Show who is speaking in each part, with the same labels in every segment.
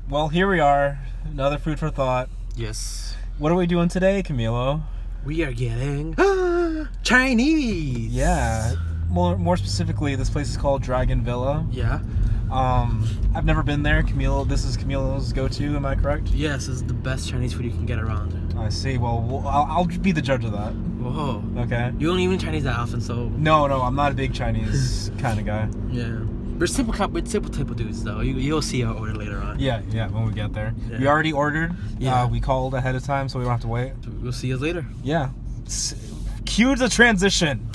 Speaker 1: Well, here we are. Another food for thought.
Speaker 2: Yes.
Speaker 1: What are we doing today, Camilo?
Speaker 2: We are getting Chinese.
Speaker 1: Yeah. More specifically, this place is called Dragon Villa.
Speaker 2: Yeah.
Speaker 1: I've never been there. This is Camilo's go-to. Am I correct?
Speaker 2: Yes, this is the best Chinese food you can get around.
Speaker 1: I see. Well, I'll be the judge of that.
Speaker 2: Whoa.
Speaker 1: Okay.
Speaker 2: You don't even Chinese that often, so.
Speaker 1: No, I'm not a big Chinese kind of guy.
Speaker 2: Yeah. We're simple type of dudes, though. You'll see our order later on.
Speaker 1: Yeah, when we get there.
Speaker 2: Yeah.
Speaker 1: We already ordered.
Speaker 2: Yeah.
Speaker 1: We called ahead of time, so we don't have to wait.
Speaker 2: We'll see you later.
Speaker 1: Yeah. Cue the transition.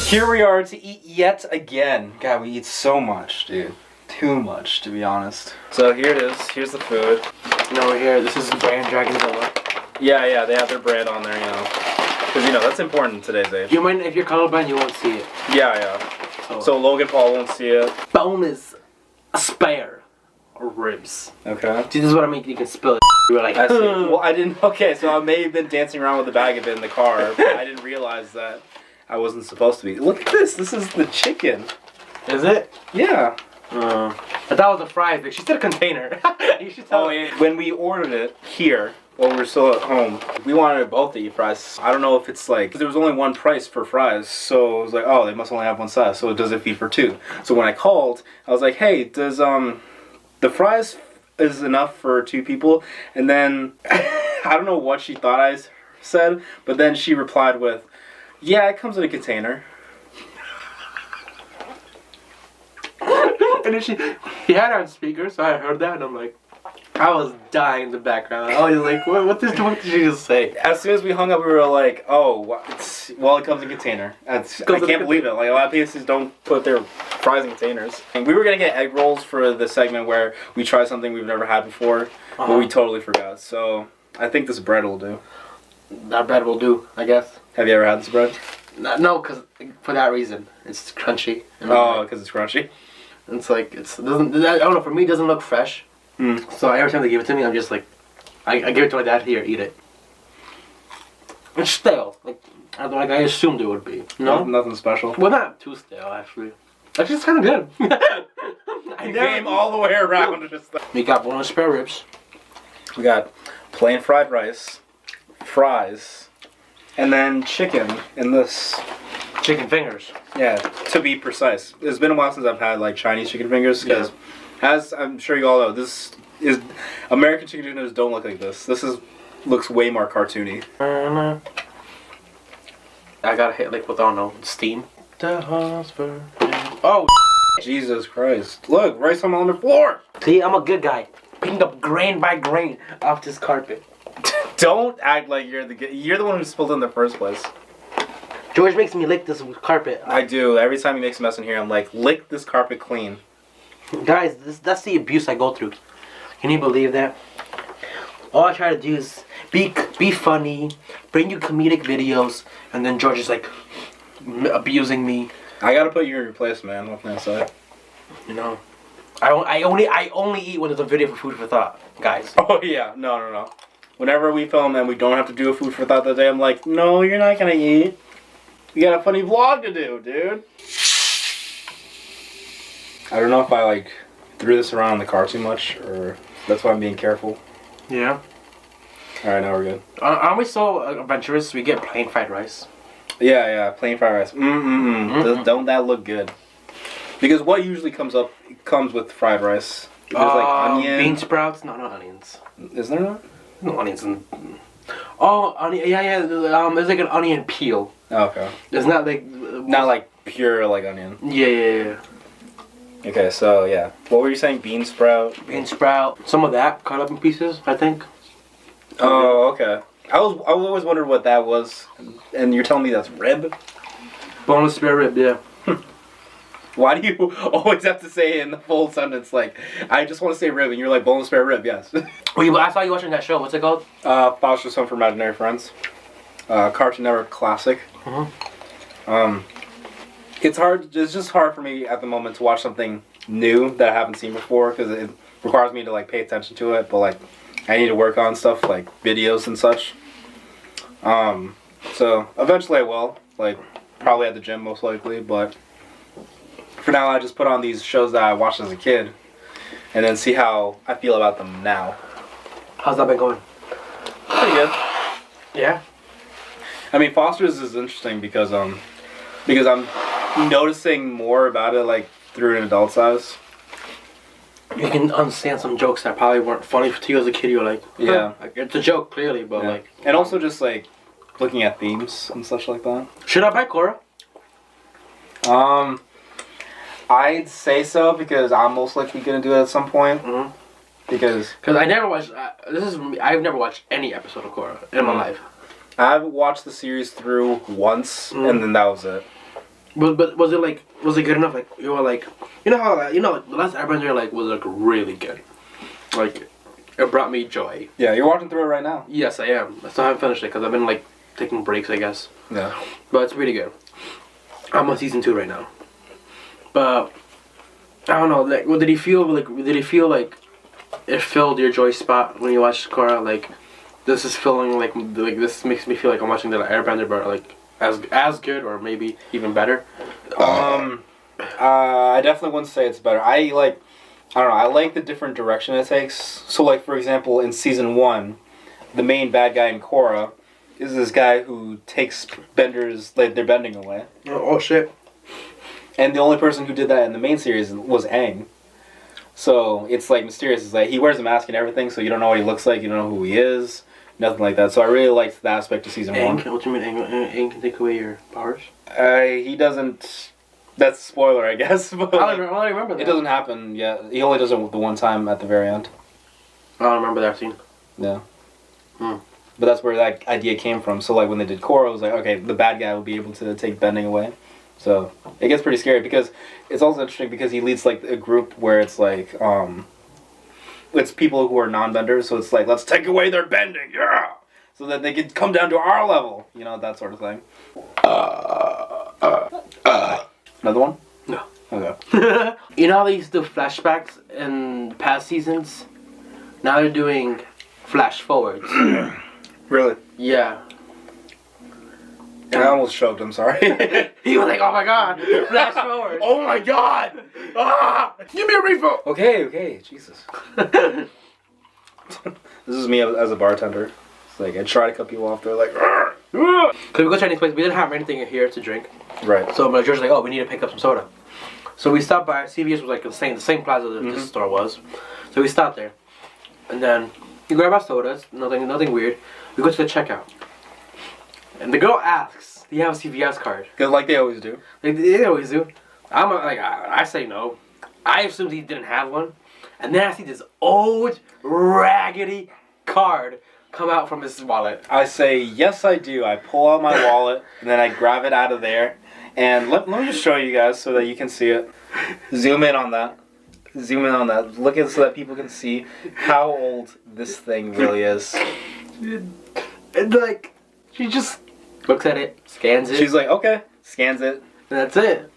Speaker 1: Here we are to eat yet again. God, we eat so much, dude. Too much, to be honest. So here it is. Here's the food.
Speaker 2: And over here, this is the brand Dragon Villa.
Speaker 1: Yeah, they have their brand on there, Because, that's important in today's age.
Speaker 2: You might, if you're colorblind, you won't see it.
Speaker 1: Yeah. So Logan Paul won't see it.
Speaker 2: Bonus, a spare ribs.
Speaker 1: Okay.
Speaker 2: See, this is what I mean. You can spill it. You were like,
Speaker 1: I see. Well, I didn't. Okay, so I may have been dancing around with a bag of it in the car, but I didn't realize that I wasn't supposed to be. Look at this. This is the chicken.
Speaker 2: Is it?
Speaker 1: Yeah.
Speaker 2: I thought it was a fries, but she said a container. You should tell me.
Speaker 1: When we ordered it here, while we were still at home, we wanted both to eat fries. I don't know if it's like, there was only one price for fries, so it was like, oh, they must only have one size, so does it feed for two? So when I called, I was like, hey, does the fries is enough for two people? And then, I don't know what she thought I said, but then she replied with, yeah, it comes in a container.
Speaker 2: And then he had her on speaker, so I heard that, and I'm like, I was dying in the background. I was like, what did she just say?
Speaker 1: As soon as we hung up, we were like, oh, it comes in a container. I can't believe it. Like, a lot of places don't put their fries in containers. And we were going to get egg rolls for the segment where we try something we've never had before, but we totally forgot. So, I think this bread will do.
Speaker 2: That bread will do, I guess.
Speaker 1: Have you ever had this bread?
Speaker 2: No, because for that reason. It's crunchy.
Speaker 1: Oh, because it's crunchy?
Speaker 2: It's like, I don't know, for me it doesn't look fresh. So every time they give it to me, I'm just like, I give it to my dad, here, eat it. It's stale, like I assumed it would be. No?
Speaker 1: Nothing special.
Speaker 2: Well, not too stale, actually. Actually, it's kind of good.
Speaker 1: I came all the way around.
Speaker 2: We got bonus spare ribs.
Speaker 1: We got plain fried rice, fries, and then chicken in this.
Speaker 2: Chicken fingers.
Speaker 1: Yeah, to be precise. It's been a while since I've had like Chinese chicken fingers because, as I'm sure you all know, American chicken fingers don't look like this. Looks way more cartoony.
Speaker 2: I gotta hit like with steam. Oh,
Speaker 1: Jesus Christ! Look, rice on the floor.
Speaker 2: See, I'm a good guy, picking up grain by grain off this carpet.
Speaker 1: Don't act like you're the one who spilled it in the first place.
Speaker 2: George makes me lick this carpet.
Speaker 1: I do. Every time he makes a mess in here, I'm like, lick this carpet clean.
Speaker 2: Guys, that's the abuse I go through. Can you believe that? All I try to do is be funny, bring you comedic videos, and then George is like abusing me.
Speaker 1: I gotta put you in your place, man. What can I say?
Speaker 2: I only eat when there's a video for food for thought, guys.
Speaker 1: Oh yeah, no. Whenever we film and we don't have to do a food for thought that day, I'm like, no, you're not gonna eat. We got a funny vlog to do, dude. I don't know if I threw this around in the car too much, or that's why I'm being careful.
Speaker 2: Yeah.
Speaker 1: Alright, now we're good.
Speaker 2: Aren't we so adventurous? We get plain fried rice.
Speaker 1: Yeah, plain fried rice. Don't that look good? Because what usually comes with fried rice? There's onion.
Speaker 2: Bean sprouts? No, not onions.
Speaker 1: Is there not?
Speaker 2: No onions. Onion. Yeah. There's like an onion peel.
Speaker 1: Oh, okay.
Speaker 2: It's not like...
Speaker 1: Not like pure onion.
Speaker 2: Yeah.
Speaker 1: Okay, so yeah. What were you saying? Bean sprout?
Speaker 2: Bean sprout. Some of that cut up in pieces, I think.
Speaker 1: Oh, okay. I always wondered what that was, and you're telling me that's rib?
Speaker 2: Boneless spare rib, yeah.
Speaker 1: Why do you always have to say in the full sentence, like, I just want to say rib, and you're like, boneless spare rib, yes.
Speaker 2: I saw you watching that show. What's it called?
Speaker 1: Foster's Home for Imaginary Friends. Cartoon Network classic. It's just hard for me at the moment to watch something new that I haven't seen before, because it requires me to pay attention to it, but I need to work on stuff like videos and such. So eventually I will, probably at the gym most likely, but for now I just put on these shows that I watched as a kid, and then see how I feel about them now.
Speaker 2: How's that been going?
Speaker 1: Pretty good.
Speaker 2: Yeah.
Speaker 1: I mean, Foster's is interesting because I'm noticing more about it like through an adult's eyes.
Speaker 2: You can understand some jokes that probably weren't funny to you as a kid. You're like, huh.
Speaker 1: Yeah.
Speaker 2: Like, it's a joke clearly, but
Speaker 1: Yeah.
Speaker 2: like.
Speaker 1: And also just like looking at themes and such like that.
Speaker 2: Should I buy Korra?
Speaker 1: I'd say so because I'm most likely gonna do it at some point.
Speaker 2: Mm-hmm.
Speaker 1: Because
Speaker 2: I never watched. I've never watched any episode of Korra in my life.
Speaker 1: I've watched the series through once, and then that was it.
Speaker 2: But was it good enough? Like you were like, you know how the last Airbender like was like really good. Like it brought me joy.
Speaker 1: Yeah, you're watching through it right now.
Speaker 2: Yes, I am. I still haven't finished it because I've been like taking breaks, I guess.
Speaker 1: Yeah.
Speaker 2: But it's pretty good. I'm on season 2 right now. But I don't know. Like, what did he feel like? Did he feel like it filled your joy spot when you watched Korra? Like, this is feeling like this makes me feel like I'm watching the Airbender, but like as good or maybe even better.
Speaker 1: I definitely wouldn't say it's better. I don't know. I like the different direction it takes. So, like for example, in season 1, the main bad guy in Korra is this guy who takes benders like their bending away.
Speaker 2: Oh shit.
Speaker 1: And the only person who did that in the main series was Aang. So it's like mysterious. It's like he wears a mask and everything, so you don't know what he looks like, you don't know who he is, nothing like that. So I really liked the aspect of season 1.
Speaker 2: What do you mean Aang can take away your powers?
Speaker 1: He doesn't. That's a spoiler, I guess. But
Speaker 2: I don't remember that.
Speaker 1: it doesn't happen yet. He only does it the one time at the very end.
Speaker 2: I don't remember that scene.
Speaker 1: Yeah.
Speaker 2: Hmm.
Speaker 1: But that's where that idea came from. So like when they did Korra, it was like, okay, the bad guy will be able to take bending away. So it gets pretty scary because it's also interesting because he leads like a group where it's like it's people who are non-benders. So it's like, let's take away their bending, yeah, so that they can come down to our level, that sort of thing. Another one?
Speaker 2: No.
Speaker 1: Okay.
Speaker 2: You know how they used to do flashbacks in past seasons? Now they're doing flash forwards.
Speaker 1: Really?
Speaker 2: Yeah.
Speaker 1: I almost choked. I'm sorry.
Speaker 2: He was like, "Oh my god, flash forward!
Speaker 1: Oh my god! Ah! Give me a refill. Okay. Jesus. This is me as a bartender. It's like I try to cut people off. They're like,
Speaker 2: Cause we go Chinese place, we didn't have anything here to drink.
Speaker 1: right.
Speaker 2: So my George's like, "Oh, we need to pick up some soda." So we stopped by. CVS was like the same plaza that this store was. So we stopped there, and then we grab our sodas. Nothing weird. We go to the checkout. And the girl asks, "Do you have a CVS card?"
Speaker 1: Cause like they always do.
Speaker 2: They always do. I say no. I assumed he didn't have one, and then I see this old raggedy card come out from his wallet.
Speaker 1: I say yes, I do. I pull out my wallet and then I grab it out of there, and let me just show you guys so that you can see it. Zoom in on that. Zoom in on that. Look at it so that people can see how old this thing really is.
Speaker 2: And like, she just looks at it, scans it.
Speaker 1: She's like, okay, scans it.
Speaker 2: And that's it.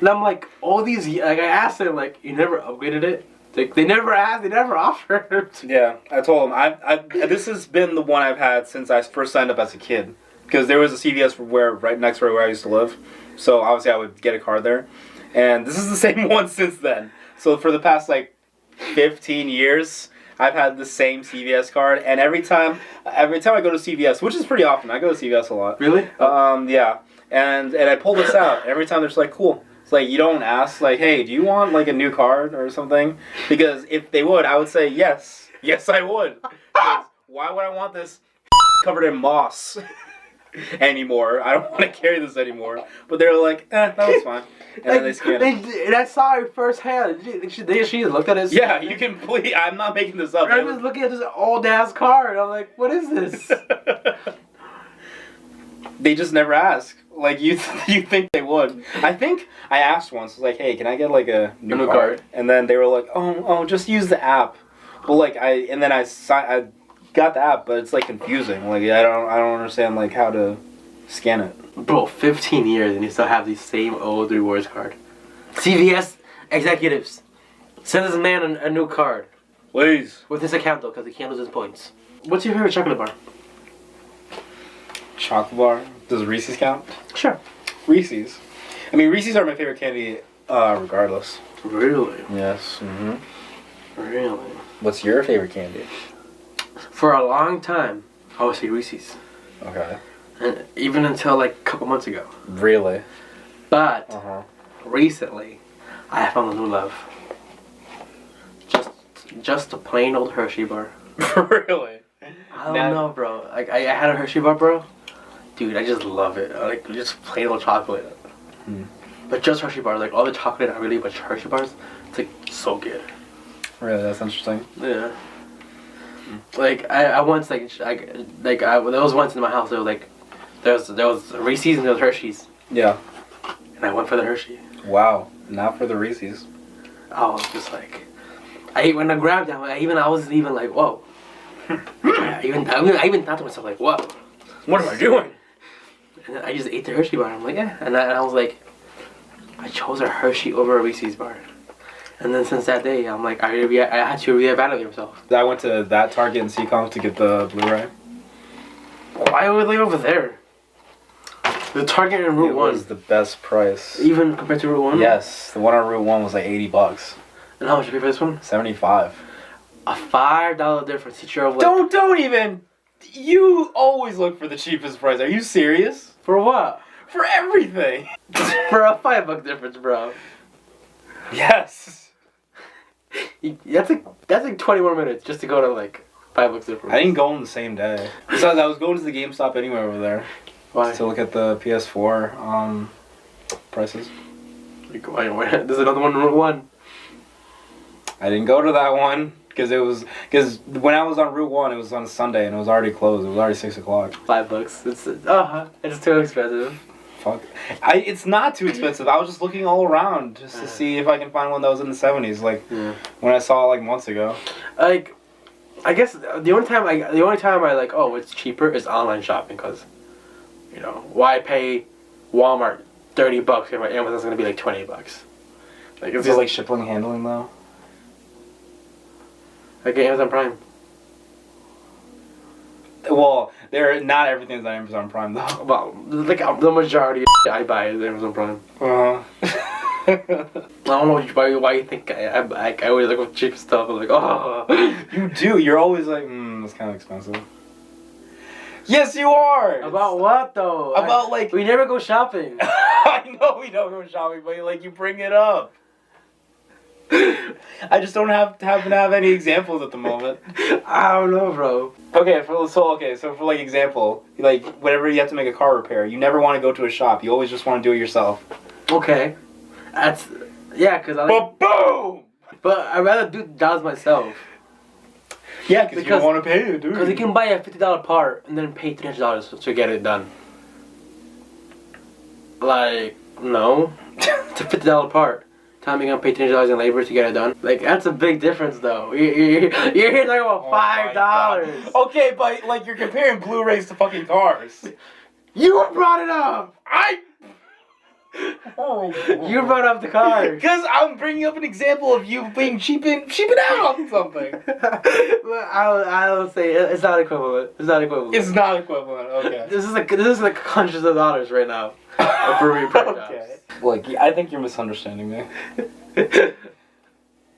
Speaker 2: And I'm like, all these, like, I asked her, like, you never upgraded it? Like, they never asked, they never offered.
Speaker 1: Yeah, I told him, this has been the one I've had since I first signed up as a kid. Because there was a CVS right next to where I used to live. So obviously I would get a card there. And this is the same one since then. So for the past, 15 years, I've had the same CVS card. And every time I go to CVS, which is pretty often, I go to CVS a lot.
Speaker 2: Really?
Speaker 1: Yeah. And I pull this out. And every time they're just like, cool. It's like, you don't ask, hey, do you want, a new card or something? Because if they would, I would say yes. Yes, I would. Because why would I want this covered in moss anymore? I don't want to carry this anymore. But they're like, that was fine. And then they scan it.
Speaker 2: And I saw it firsthand. She looked at it.
Speaker 1: Yeah, you can please. I'm not making this up.
Speaker 2: I'm just looking at this old-ass card. I'm like, what is this?
Speaker 1: They just never ask. You think they would. I think I asked once, hey, can I get a new card? And then they were like, oh, just use the app. But I got the app, but it's confusing. I don't understand how to scan it.
Speaker 2: Bro, 15 years and you still have the same old rewards card. CVS executives, send this man a new card.
Speaker 1: Please.
Speaker 2: With his account though, because he can't lose his points. What's your favorite chocolate bar?
Speaker 1: Chocolate bar? Does Reese's count?
Speaker 2: Sure.
Speaker 1: Reese's. I mean, Reese's are my favorite candy, regardless.
Speaker 2: Really?
Speaker 1: Yes. Mm-hmm.
Speaker 2: Really?
Speaker 1: What's your favorite candy?
Speaker 2: For a long time, I would say Reese's.
Speaker 1: Okay.
Speaker 2: And even until like a couple months ago.
Speaker 1: Really?
Speaker 2: But recently, I found a new love. Just a plain old Hershey bar.
Speaker 1: Really?
Speaker 2: I don't know, bro. Like I had a Hershey bar, bro. Dude, I just love it. I like just plain old chocolate. But just Hershey bars, like all the chocolate, not really, but Hershey bars, it's like so good.
Speaker 1: Really, that's interesting.
Speaker 2: Yeah. Like I once there was once in my house there was Reese's and there was Hershey's.
Speaker 1: Yeah.
Speaker 2: And I went for the Hershey.
Speaker 1: Wow. Not for the Reese's.
Speaker 2: I was just like, when I grabbed it, I wasn't even like, whoa. I even thought to myself like, whoa.
Speaker 1: What am I doing?
Speaker 2: And I just ate the Hershey bar. I'm like, yeah. And I was like, I chose a Hershey over a Reese's bar. And then since that day, I'm like, I had to reevaluate myself.
Speaker 1: I went to that Target in Seacom to get the Blu-ray.
Speaker 2: Why were they over there? The Target in Route 1.
Speaker 1: It was the best price.
Speaker 2: Even compared to Route 1?
Speaker 1: Yes. The one on Route 1 was like $80.
Speaker 2: And how much did you pay for this one?
Speaker 1: $75.
Speaker 2: A $5 difference. Teacher of like...
Speaker 1: Don't even... You always look for the cheapest price. Are you serious?
Speaker 2: For what?
Speaker 1: For everything.
Speaker 2: For a $5 difference, bro.
Speaker 1: Yes.
Speaker 2: That's like 20 more minutes just to go to like $5 difference.
Speaker 1: I didn't go on the same day. Besides, I was going to the GameStop anyway over there.
Speaker 2: Why?
Speaker 1: To look at the PS4 prices.
Speaker 2: Like, why? There's another one in Route 1.
Speaker 1: I didn't go to that one because when I was on Route 1, it was on a Sunday and it was already closed. It was already 6 o'clock.
Speaker 2: $5. It's too expensive.
Speaker 1: Fuck. It's not too expensive. I was just looking all around just to see if I can find one that was in the 70s, like when I saw it like months ago.
Speaker 2: Like, I guess the only time I like, oh, it's cheaper is online shopping because, you know, why pay Walmart $30 if my Amazon's gonna be like $20? Like,
Speaker 1: Is it like shipping and handling though?
Speaker 2: Like Amazon Prime.
Speaker 1: Well, not everything's on Amazon Prime though.
Speaker 2: Well, like the majority of I buy is Amazon Prime. I don't know why you think I always look for cheap stuff. I'm like, oh.
Speaker 1: You do. You're always like, that's kind of expensive. Yes, you are.
Speaker 2: About what though?
Speaker 1: About like
Speaker 2: we never go shopping.
Speaker 1: I know we don't go shopping, but like you bring it up. I just don't happen to have any examples at the moment.
Speaker 2: I don't know, bro.
Speaker 1: So for like example, like whenever you have to make a car repair, you never want to go to a shop. You always just want to do it yourself.
Speaker 2: Okay, cause I like.
Speaker 1: Boom!
Speaker 2: But I'd rather do jobs myself.
Speaker 1: Yeah, because you don't want to pay it, dude.
Speaker 2: Because you can buy a $50 part and then pay $300 to get it done. Like, no. It's a $50 part. Time you're gonna pay $300 in labor to get it done. Like, that's a big difference, though. You're here talking about $5.
Speaker 1: Okay, but like you're comparing Blu-rays to fucking cars.
Speaker 2: You brought it up. You brought up the car.
Speaker 1: Because I'm bringing up an example of you being cheaping out on something.
Speaker 2: I don't say it's not equivalent. It's not equivalent.
Speaker 1: It's not equivalent. Okay.
Speaker 2: This is like hundreds of dollars right now for repair jobs.
Speaker 1: Okay. Look, I think you're misunderstanding me.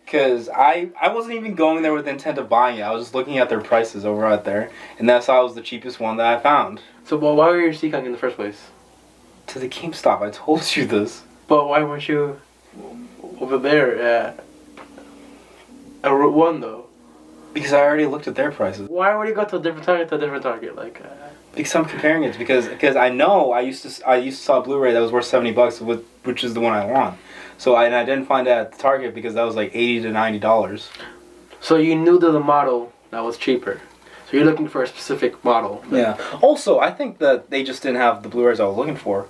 Speaker 1: Because I wasn't even going there with the intent of buying it. I was just looking at their prices over out there, and that's how it was the cheapest one that I found.
Speaker 2: So, why were you seeking in the first place?
Speaker 1: To the GameStop, I told you this.
Speaker 2: But why weren't you over there at Route 1 though?
Speaker 1: Because I already looked at their prices.
Speaker 2: Why would you go to a different Target? Like,
Speaker 1: because I'm comparing it because I know I used to saw a Blu-ray that was worth $70 which is the one I want. So I didn't find that at the Target because that was like $80 to $90. So
Speaker 2: you knew there was a model that was cheaper. So you're looking for a specific model.
Speaker 1: Yeah. Also, I think that they just didn't have the Blu-rays I was looking for.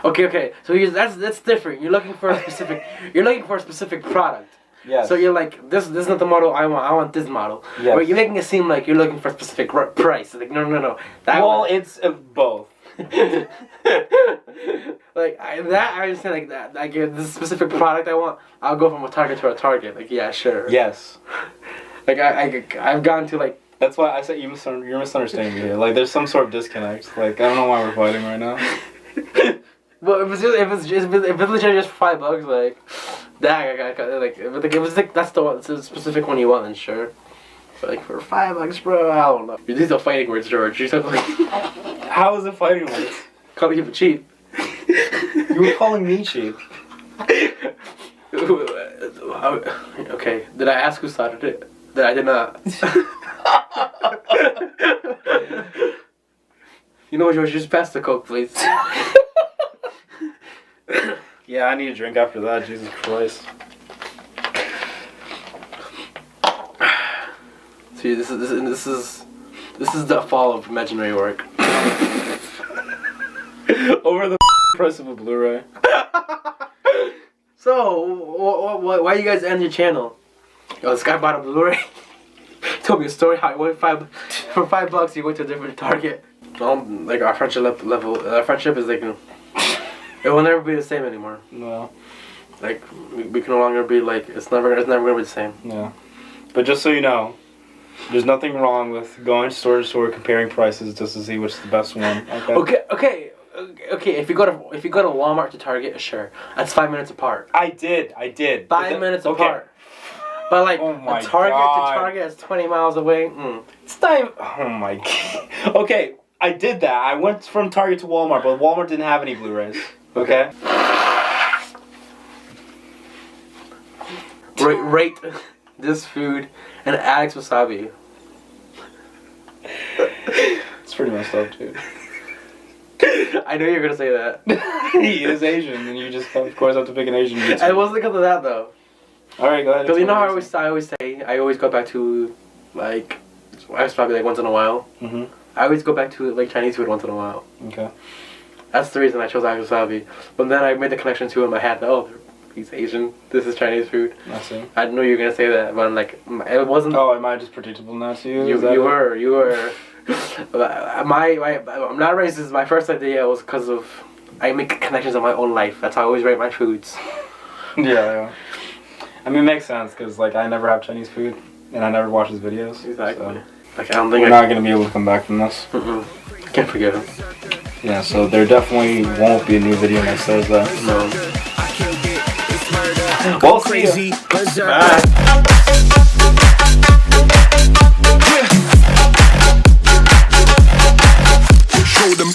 Speaker 2: Okay. So that's different. You're looking for a specific. You're looking for a specific product.
Speaker 1: Yes.
Speaker 2: So you're like, this is not the model I want. I want this model.
Speaker 1: Yes.
Speaker 2: But you're making it seem like you're looking for a specific price. Like no.
Speaker 1: It's both.
Speaker 2: Like I understand like that. Like this specific product I want, I'll go from a Target to a Target. Like yeah, sure.
Speaker 1: Yes.
Speaker 2: Like I've gone to like.
Speaker 1: That's why I said you're misunderstanding me here. Like there's some sort of disconnect. Like I don't know why we're fighting right now.
Speaker 2: But if it's legit just $5, like, dang, like, if it was like that's the specific one you want, then sure. But like for $5, bro, I don't know. These are fighting words, George. You're talking like,
Speaker 1: How is it fighting words?
Speaker 2: calling people cheap.
Speaker 1: You were calling me cheap.
Speaker 2: Okay, did I ask who started it? That I did not. You know what, George? Just pass the Coke, please.
Speaker 1: Yeah, I need a drink after that. Jesus Christ.
Speaker 2: See, this is the fall of imaginary work.
Speaker 1: Over the price of a Blu-ray.
Speaker 2: So, why you guys end your channel? Yo, this guy bought a Blu-ray. Told me a story how he went for $5 he went to a different Target. Like our friendship level, our friendship is like, it will never be the same anymore.
Speaker 1: No.
Speaker 2: Like we can no longer be like it's never gonna be the same.
Speaker 1: Yeah. But just so you know, there's nothing wrong with going store to store comparing prices just to see which is the best one. Okay.
Speaker 2: Okay. If you go to Walmart to Target, sure, that's 5 minutes apart.
Speaker 1: I did.
Speaker 2: 5 minutes apart. But like
Speaker 1: Oh my
Speaker 2: a Target
Speaker 1: God.
Speaker 2: to Target is 20 miles away.
Speaker 1: It's not even, oh my God. Okay, I did that. I went from Target to Walmart, but Walmart didn't have any Blu-rays. Okay?
Speaker 2: Rate this food and Alex Wasabi.
Speaker 1: It's pretty messed up, dude.
Speaker 2: I know you're gonna say that.
Speaker 1: He is Asian, and you just, of course, have to pick an Asian YouTuber.
Speaker 2: It wasn't because of that though.
Speaker 1: Alright, go ahead.
Speaker 2: Because you know how I always go back to like it's probably like once in a while.
Speaker 1: Mm-hmm.
Speaker 2: I always go back to like Chinese food once in a while.
Speaker 1: Okay.
Speaker 2: That's the reason I chose Alex Wasabi. But then I made the connection to in my head. Oh, he's Asian. This is Chinese food.
Speaker 1: I see.
Speaker 2: I didn't know you were gonna say that, but like it wasn't.
Speaker 1: Oh, am I just predictable now to you?
Speaker 2: You were. I'm not racist. My first idea was because of I make connections in my own life. That's how I always rate my foods.
Speaker 1: Yeah. I mean, it makes sense because like I never have Chinese food and I never watch his videos.
Speaker 2: Exactly.
Speaker 1: So
Speaker 2: Like I don't think
Speaker 1: we're not gonna be able to come back from this.
Speaker 2: Can't forgive him.
Speaker 1: Yeah. So there definitely won't be a new video next Thursday.
Speaker 2: No.
Speaker 1: Well, crazy.
Speaker 2: Bye.
Speaker 3: Show them.